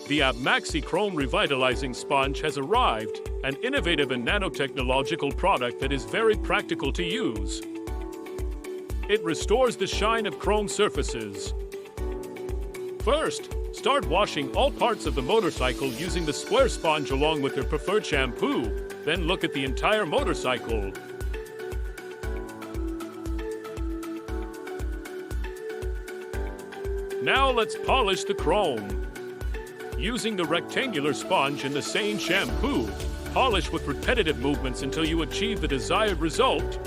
The Abmaxxi Chrome Revitalizing Sponge has arrived, an innovative and nanotechnological product that is very practical to use. It restores the shine of chrome surfaces. First, start washing all parts of the motorcycle using the square sponge along with your preferred shampoo. Then look at the entire motorcycle. Now let's polish the chrome. Using the rectangular sponge and the same shampoo, polish with repetitive movements until you achieve the desired result.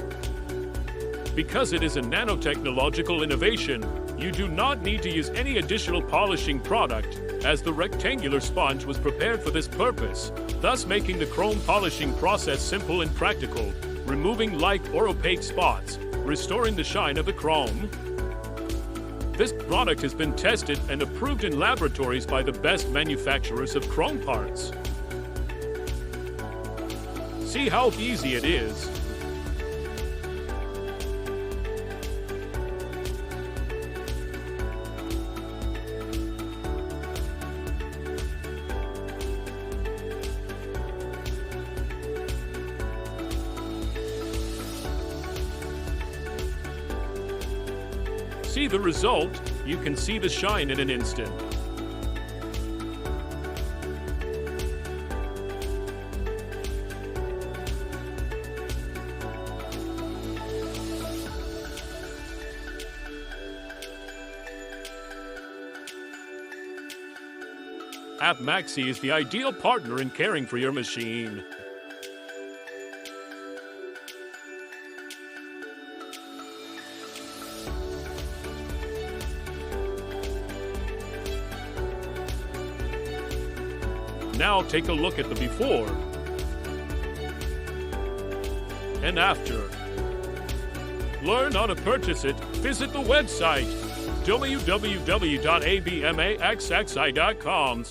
Because it is a nanotechnological innovation, you do not need to use any additional polishing product, as the rectangular sponge was prepared for this purpose, thus making the chrome polishing process simple and practical, removing light or opaque spots, restoring the shine of the chrome. This product has been tested and approved in laboratories by the best manufacturers of chrome parts. See how easy it is. See the result? You can see the shine in an instant. Abmaxxi is the ideal partner in caring for your machine. Now take a look at the before and after. Learn how to purchase it. Visit the website www.abmaxxi.com.